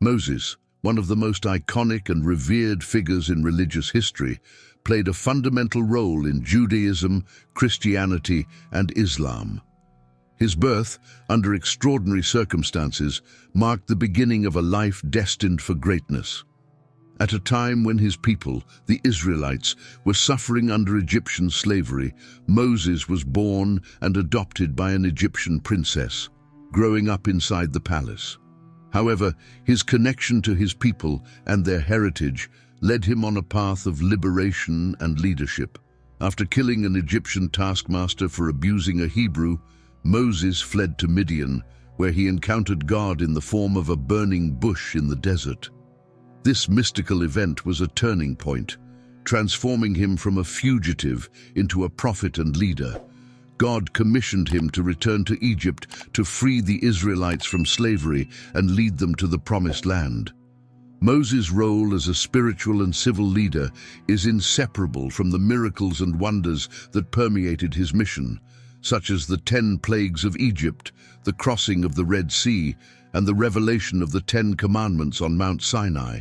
Moses, one of the most iconic and revered figures in religious history, played a fundamental role in Judaism, Christianity, and Islam. His birth, under extraordinary circumstances, marked the beginning of a life destined for greatness. At a time when his people, the Israelites, were suffering under Egyptian slavery, Moses was born and adopted by an Egyptian princess, growing up inside the palace. However, his connection to his people and their heritage led him on a path of liberation and leadership. After killing an Egyptian taskmaster for abusing a Hebrew, Moses fled to Midian, where he encountered God in the form of a burning bush in the desert. This mystical event was a turning point, transforming him from a fugitive into a prophet and leader. God commissioned him to return to Egypt to free the Israelites from slavery and lead them to the Promised Land. Moses' role as a spiritual and civil leader is inseparable from the miracles and wonders that permeated his mission, such as the 10 plagues of Egypt, the crossing of the Red Sea, and the revelation of the 10 Commandments on Mount Sinai.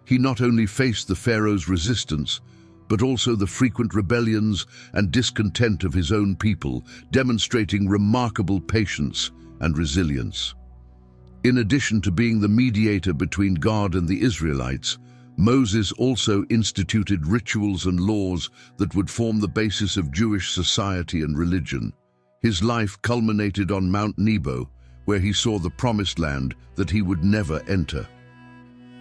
He not only faced the Pharaoh's resistance, but also the frequent rebellions and discontent of his own people, demonstrating remarkable patience and resilience. In addition to being the mediator between God and the Israelites, Moses also instituted rituals and laws that would form the basis of Jewish society and religion. His life culminated on Mount Nebo, where he saw the Promised Land that he would never enter.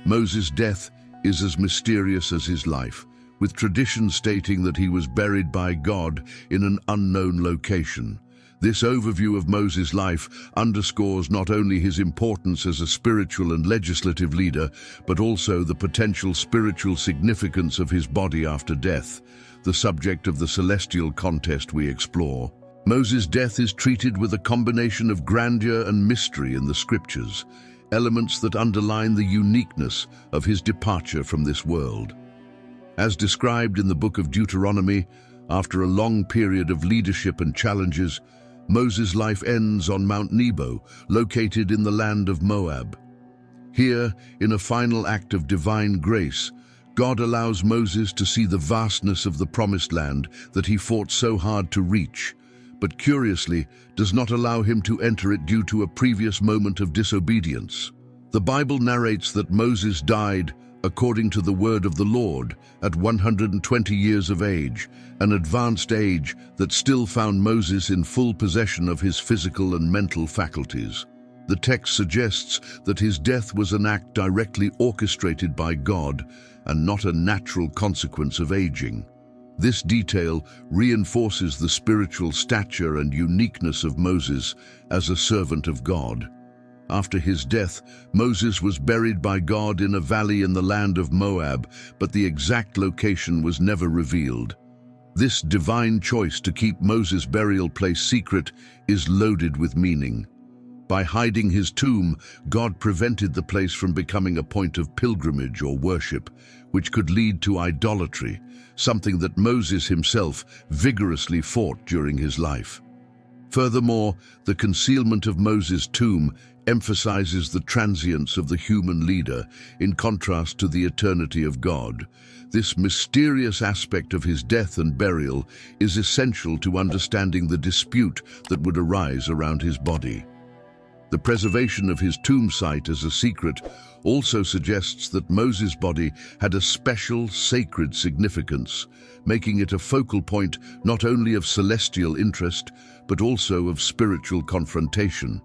Moses' death is as mysterious as his life, with tradition stating that he was buried by God in an unknown location. This overview of Moses' life underscores not only his importance as a spiritual and legislative leader, but also the potential spiritual significance of his body after death, the subject of the celestial contest we explore. Moses' death is treated with a combination of grandeur and mystery in the scriptures, elements that underline the uniqueness of his departure from this world. As described in the book of Deuteronomy, after a long period of leadership and challenges, Moses' life ends on Mount Nebo, located in the land of Moab. Here, in a final act of divine grace, God allows Moses to see the vastness of the Promised Land that he fought so hard to reach, but curiously does not allow him to enter it due to a previous moment of disobedience. The Bible narrates that Moses died according to the word of the Lord, at 120 years of age, an advanced age that still found Moses in full possession of his physical and mental faculties. The text suggests that his death was an act directly orchestrated by God and not a natural consequence of aging. This detail reinforces the spiritual stature and uniqueness of Moses as a servant of God. After his death, Moses was buried by God in a valley in the land of Moab, but the exact location was never revealed. This divine choice to keep Moses' burial place secret is loaded with meaning. By hiding his tomb, God prevented the place from becoming a point of pilgrimage or worship, which could lead to idolatry, something that Moses himself vigorously fought during his life. Furthermore, the concealment of Moses' tomb emphasizes the transience of the human leader in contrast to the eternity of God. This mysterious aspect of his death and burial is essential to understanding the dispute that would arise around his body. The preservation of his tomb site as a secret also suggests that Moses' body had a special, sacred significance, making it a focal point not only of celestial interest, but also of spiritual confrontation.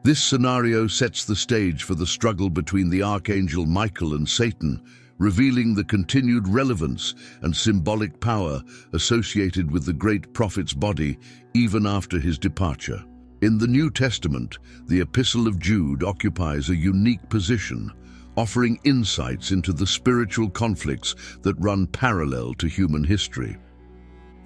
This scenario sets the stage for the struggle between the archangel Michael and Satan, revealing the continued relevance and symbolic power associated with the great prophet's body even after his departure. In the New Testament, the Epistle of Jude occupies a unique position, offering insights into the spiritual conflicts that run parallel to human history.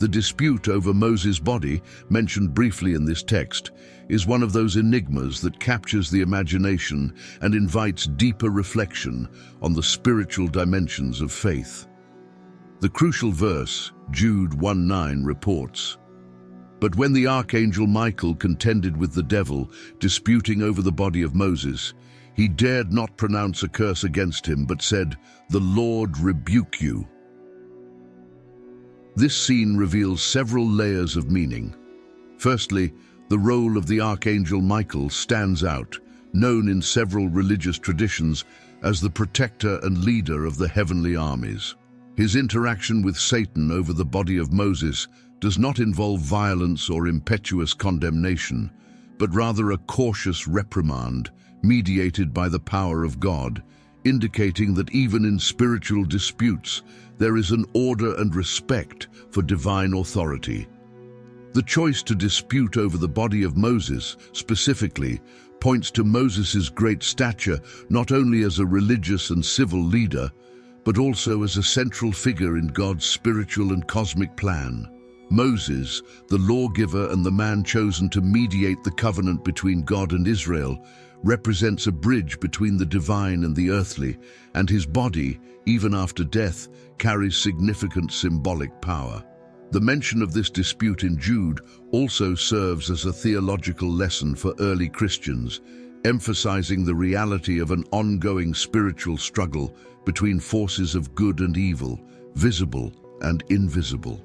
The dispute over Moses' body, mentioned briefly in this text, is one of those enigmas that captures the imagination and invites deeper reflection on the spiritual dimensions of faith. The crucial verse, Jude 1:9, reports, "But when the archangel Michael contended with the devil, disputing over the body of Moses, He dared not pronounce a curse against him, but said, "The Lord rebuke you." This scene reveals several layers of meaning. Firstly, the role of the Archangel Michael stands out, known in several religious traditions as the protector and leader of the heavenly armies. His interaction with Satan over the body of Moses does not involve violence or impetuous condemnation, but rather a cautious reprimand mediated by the power of God, indicating that even in spiritual disputes, there is an order and respect for divine authority. The choice to dispute over the body of Moses, specifically, points to Moses' great stature not only as a religious and civil leader, but also as a central figure in God's spiritual and cosmic plan. Moses, the lawgiver and the man chosen to mediate the covenant between God and Israel, represents a bridge between the divine and the earthly, and his body, even after death, carries significant symbolic power. The mention of this dispute in Jude also serves as a theological lesson for early Christians, emphasizing the reality of an ongoing spiritual struggle between forces of good and evil, visible and invisible.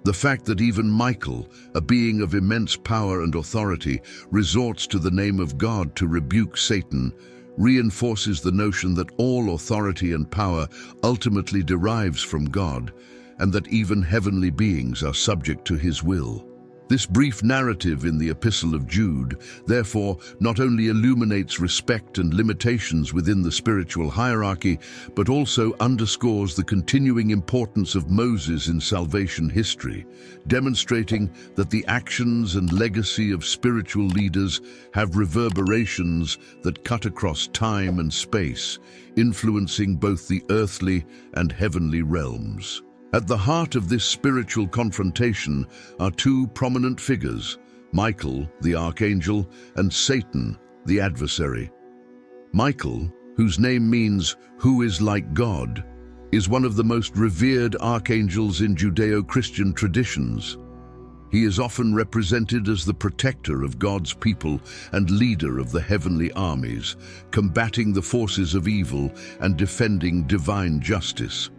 The fact that even Michael, a being of immense power and authority, resorts to the name of God to rebuke Satan, reinforces the notion that all authority and power ultimately derives from God, and that even heavenly beings are subject to his will. This brief narrative in the Epistle of Jude, therefore, not only illuminates respect and limitations within the spiritual hierarchy, but also underscores the continuing importance of Moses in salvation history, demonstrating that the actions and legacy of spiritual leaders have reverberations that cut across time and space, influencing both the earthly and heavenly realms. At the heart of this spiritual confrontation are two prominent figures, Michael, the archangel, and Satan, the adversary. Michael, whose name means "who is like God," is one of the most revered archangels in Judeo-Christian traditions. He is often represented as the protector of God's people and leader of the heavenly armies, combating the forces of evil and defending divine justice.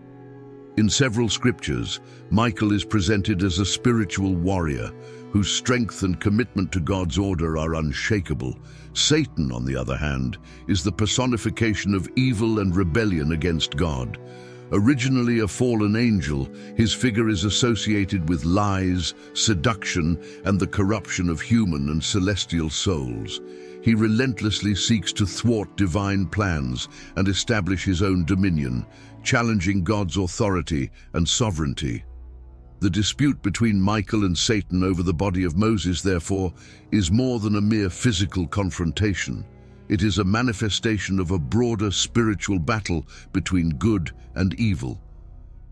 In several scriptures, Michael is presented as a spiritual warrior whose strength and commitment to God's order are unshakable. Satan, on the other hand, is the personification of evil and rebellion against God. Originally a fallen angel, his figure is associated with lies, seduction, and the corruption of human and celestial souls. He relentlessly seeks to thwart divine plans and establish his own dominion, challenging God's authority and sovereignty. The dispute between Michael and Satan over the body of Moses, therefore, is more than a mere physical confrontation. It is a manifestation of a broader spiritual battle between good and evil.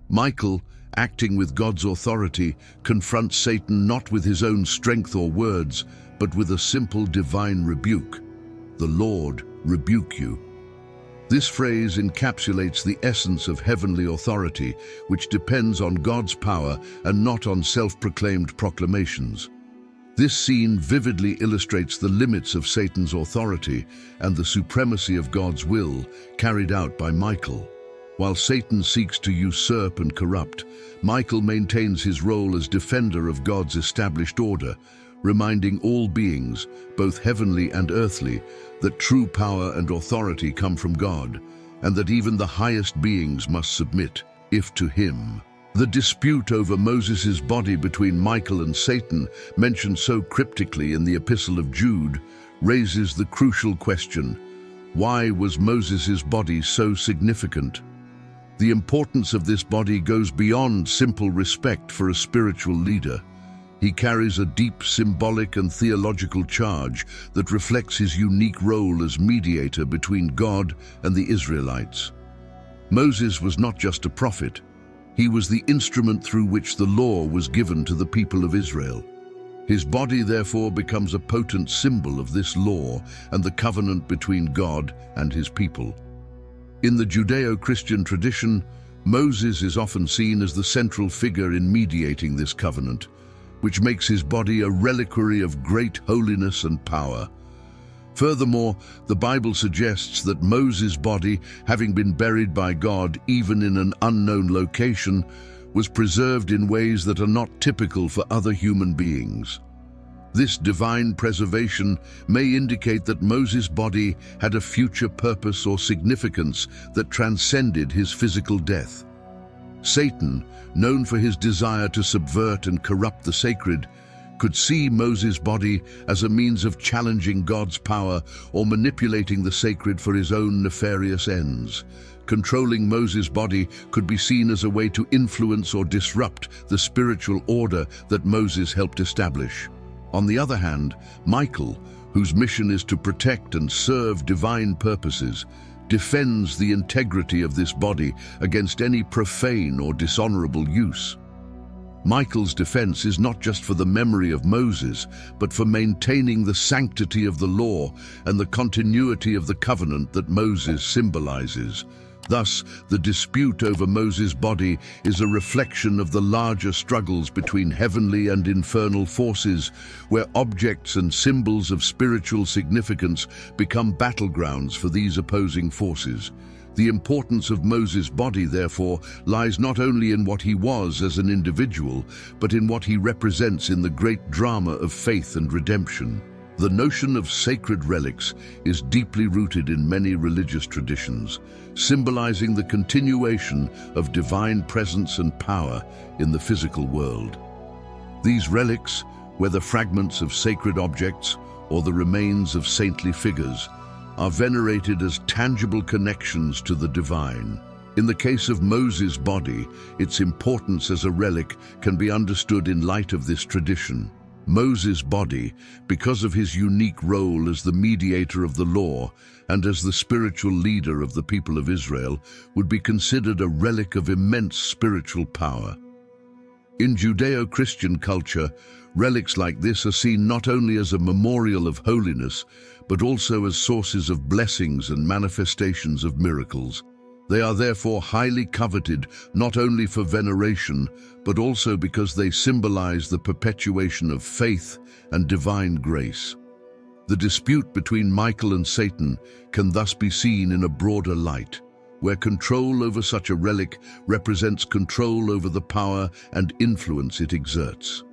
Michael, acting with God's authority, confronts Satan not with his own strength or words, but with a simple divine rebuke. "The Lord rebuke you." This phrase encapsulates the essence of heavenly authority, which depends on God's power and not on self-proclaimed proclamations. This scene vividly illustrates the limits of Satan's authority and the supremacy of God's will carried out by Michael. While Satan seeks to usurp and corrupt, Michael maintains his role as defender of God's established order, reminding all beings, both heavenly and earthly, that true power and authority come from God, and that even the highest beings must submit, if to him. The dispute over Moses' body between Michael and Satan, mentioned so cryptically in the Epistle of Jude, raises the crucial question: why was Moses' body so significant? The importance of this body goes beyond simple respect for a spiritual leader. He carries a deep symbolic and theological charge that reflects his unique role as mediator between God and the Israelites. Moses was not just a prophet. He was the instrument through which the law was given to the people of Israel. His body therefore becomes a potent symbol of this law and the covenant between God and his people. In the Judeo-Christian tradition, Moses is often seen as the central figure in mediating this covenant, which makes his body a reliquary of great holiness and power. Furthermore, the Bible suggests that Moses' body, having been buried by God even in an unknown location, was preserved in ways that are not typical for other human beings. This divine preservation may indicate that Moses' body had a future purpose or significance that transcended his physical death. Satan, known for his desire to subvert and corrupt the sacred, could see Moses' body as a means of challenging God's power or manipulating the sacred for his own nefarious ends. Controlling Moses' body could be seen as a way to influence or disrupt the spiritual order that Moses helped establish. On the other hand, Michael, whose mission is to protect and serve divine purposes, defends the integrity of this body against any profane or dishonorable use. Michael's defense is not just for the memory of Moses, but for maintaining the sanctity of the law and the continuity of the covenant that Moses symbolizes. Thus, the dispute over Moses' body is a reflection of the larger struggles between heavenly and infernal forces, where objects and symbols of spiritual significance become battlegrounds for these opposing forces. The importance of Moses' body, therefore, lies not only in what he was as an individual, but in what he represents in the great drama of faith and redemption. The notion of sacred relics is deeply rooted in many religious traditions, symbolizing the continuation of divine presence and power in the physical world. These relics, whether fragments of sacred objects or the remains of saintly figures, are venerated as tangible connections to the divine. In the case of Moses' body, its importance as a relic can be understood in light of this tradition. Moses' body, because of his unique role as the mediator of the law and as the spiritual leader of the people of Israel, would be considered a relic of immense spiritual power. In Judeo-Christian culture, relics like this are seen not only as a memorial of holiness, but also as sources of blessings and manifestations of miracles. They are therefore highly coveted not only for veneration, but also because they symbolize the perpetuation of faith and divine grace. The dispute between Michael and Satan can thus be seen in a broader light, where control over such a relic represents control over the power and influence it exerts.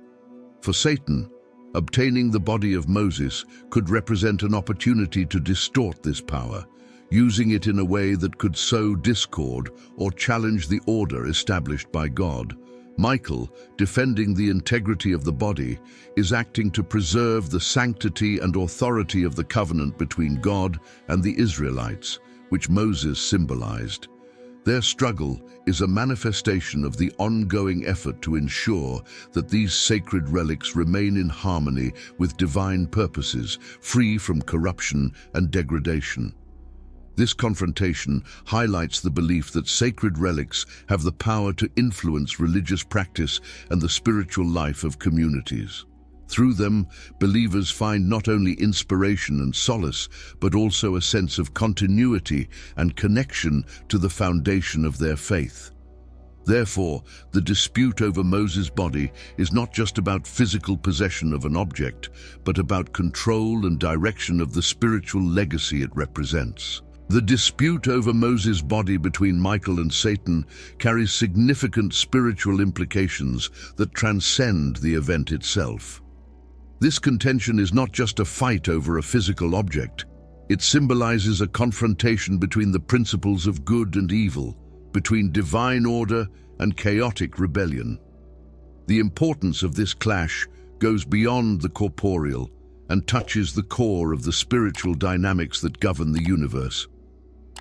For Satan, obtaining the body of Moses could represent an opportunity to distort this power, using it in a way that could sow discord or challenge the order established by God. Michael, defending the integrity of the body, is acting to preserve the sanctity and authority of the covenant between God and the Israelites, which Moses symbolized. Their struggle is a manifestation of the ongoing effort to ensure that these sacred relics remain in harmony with divine purposes, free from corruption and degradation. This confrontation highlights the belief that sacred relics have the power to influence religious practice and the spiritual life of communities. Through them, believers find not only inspiration and solace, but also a sense of continuity and connection to the foundation of their faith. Therefore, the dispute over Moses' body is not just about physical possession of an object, but about control and direction of the spiritual legacy it represents. The dispute over Moses' body between Michael and Satan carries significant spiritual implications that transcend the event itself. This contention is not just a fight over a physical object. It symbolizes a confrontation between the principles of good and evil, between divine order and chaotic rebellion. The importance of this clash goes beyond the corporeal and touches the core of the spiritual dynamics that govern the universe.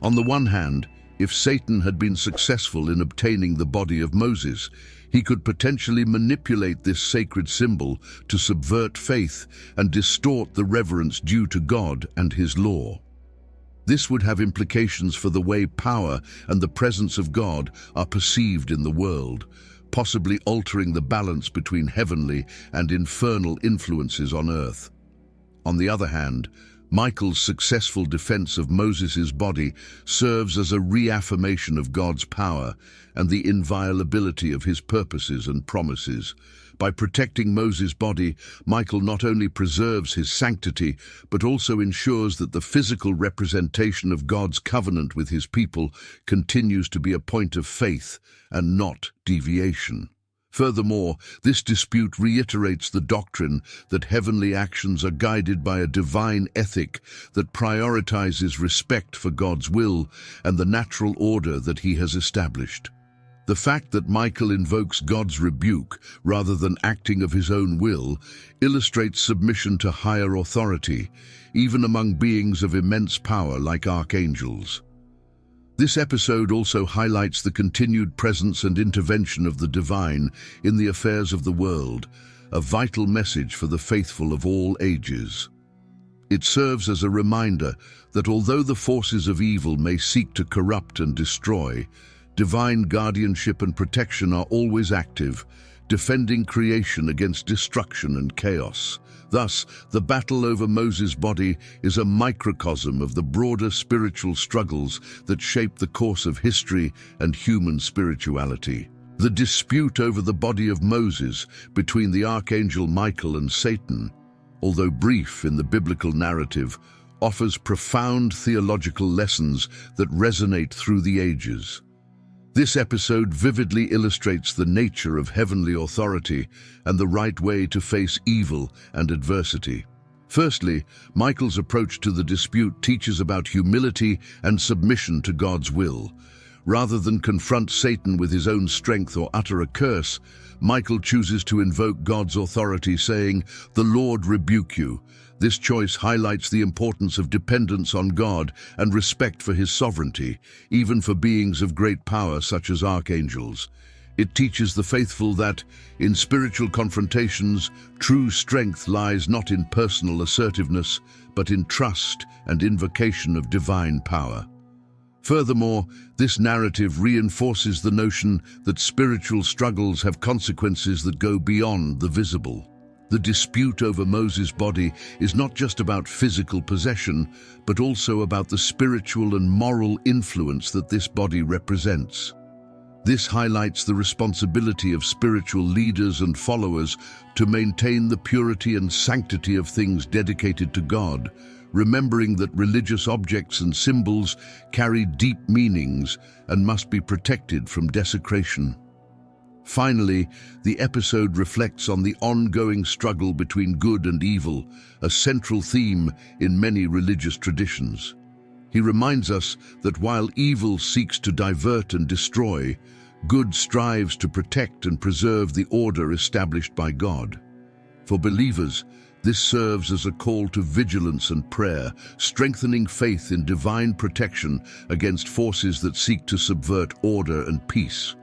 On the one hand, if Satan had been successful in obtaining the body of Moses, he could potentially manipulate this sacred symbol to subvert faith and distort the reverence due to God and his law. This would have implications for the way power and the presence of God are perceived in the world, possibly altering the balance between heavenly and infernal influences on earth. On the other hand, Michael's successful defense of Moses' body serves as a reaffirmation of God's power and the inviolability of his purposes and promises, By protecting Moses' body, Michael not only preserves his sanctity, but also ensures that the physical representation of God's covenant with his people continues to be a point of faith and not deviation. Furthermore, this dispute reiterates the doctrine that heavenly actions are guided by a divine ethic that prioritizes respect for God's will and the natural order that he has established. The fact that Michael invokes God's rebuke rather than acting of his own will illustrates submission to higher authority, even among beings of immense power like archangels. This episode also highlights the continued presence and intervention of the divine in the affairs of the world, a vital message for the faithful of all ages. It serves as a reminder that although the forces of evil may seek to corrupt and destroy, divine guardianship and protection are always active, defending creation against destruction and chaos. Thus, the battle over Moses' body is a microcosm of the broader spiritual struggles that shape the course of history and human spirituality. The dispute over the body of Moses between the archangel Michael and Satan, although brief in the biblical narrative, offers profound theological lessons that resonate through the ages. This episode vividly illustrates the nature of heavenly authority and the right way to face evil and adversity. Firstly, Michael's approach to the dispute teaches about humility and submission to God's will. Rather than confront Satan with his own strength or utter a curse, Michael chooses to invoke God's authority, saying, "The Lord rebuke you." This choice highlights the importance of dependence on God and respect for his sovereignty, even for beings of great power such as archangels. It teaches the faithful that, in spiritual confrontations, true strength lies not in personal assertiveness, but in trust and invocation of divine power. Furthermore, this narrative reinforces the notion that spiritual struggles have consequences that go beyond the visible. The dispute over Moses' body is not just about physical possession, but also about the spiritual and moral influence that this body represents. This highlights the responsibility of spiritual leaders and followers to maintain the purity and sanctity of things dedicated to God, remembering that religious objects and symbols carry deep meanings and must be protected from desecration. Finally, the episode reflects on the ongoing struggle between good and evil, a central theme in many religious traditions. He reminds us that while evil seeks to divert and destroy, good strives to protect and preserve the order established by God. For believers, this serves as a call to vigilance and prayer, strengthening faith in divine protection against forces that seek to subvert order and peace.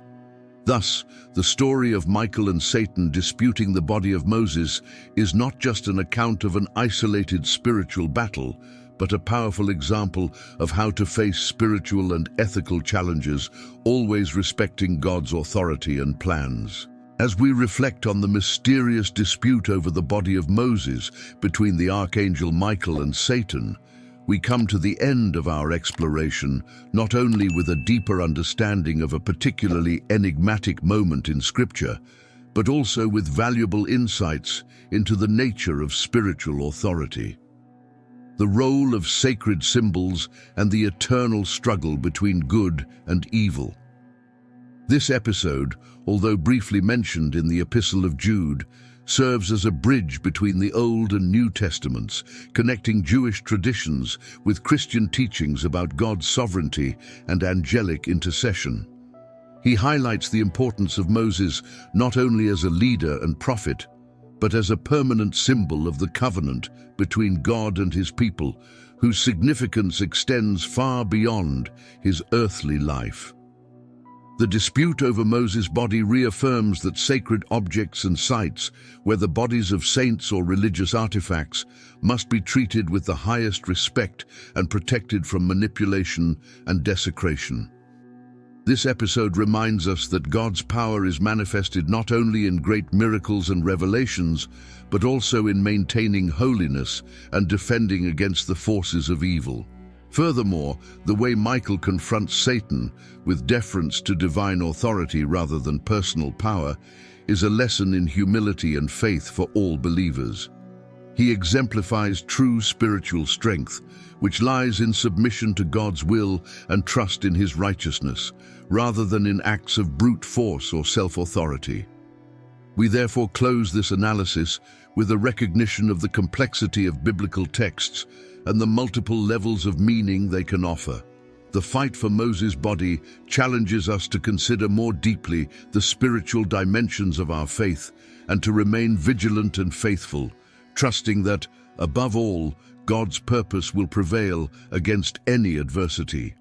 Thus, the story of Michael and Satan disputing the body of Moses is not just an account of an isolated spiritual battle, but a powerful example of how to face spiritual and ethical challenges, always respecting God's authority and plans. As we reflect on the mysterious dispute over the body of Moses between the archangel Michael and Satan, we come to the end of our exploration, not only with a deeper understanding of a particularly enigmatic moment in Scripture, but also with valuable insights into the nature of spiritual authority, the role of sacred symbols, and the eternal struggle between good and evil. This episode, although briefly mentioned in the Epistle of Jude, serves as a bridge between the Old and New Testaments, connecting Jewish traditions with Christian teachings about God's sovereignty and angelic intercession. He highlights the importance of Moses not only as a leader and prophet, but as a permanent symbol of the covenant between God and his people, whose significance extends far beyond his earthly life. The dispute over Moses' body reaffirms that sacred objects and sites, whether bodies of saints or religious artifacts, must be treated with the highest respect and protected from manipulation and desecration. This episode reminds us that God's power is manifested not only in great miracles and revelations, but also in maintaining holiness and defending against the forces of evil. Furthermore, the way Michael confronts Satan with deference to divine authority rather than personal power is a lesson in humility and faith for all believers. He exemplifies true spiritual strength, which lies in submission to God's will and trust in His righteousness, rather than in acts of brute force or self-authority. We therefore close this analysis with a recognition of the complexity of biblical texts and the multiple levels of meaning they can offer. The fight for Moses' body challenges us to consider more deeply the spiritual dimensions of our faith and to remain vigilant and faithful, trusting that, above all, God's purpose will prevail against any adversity.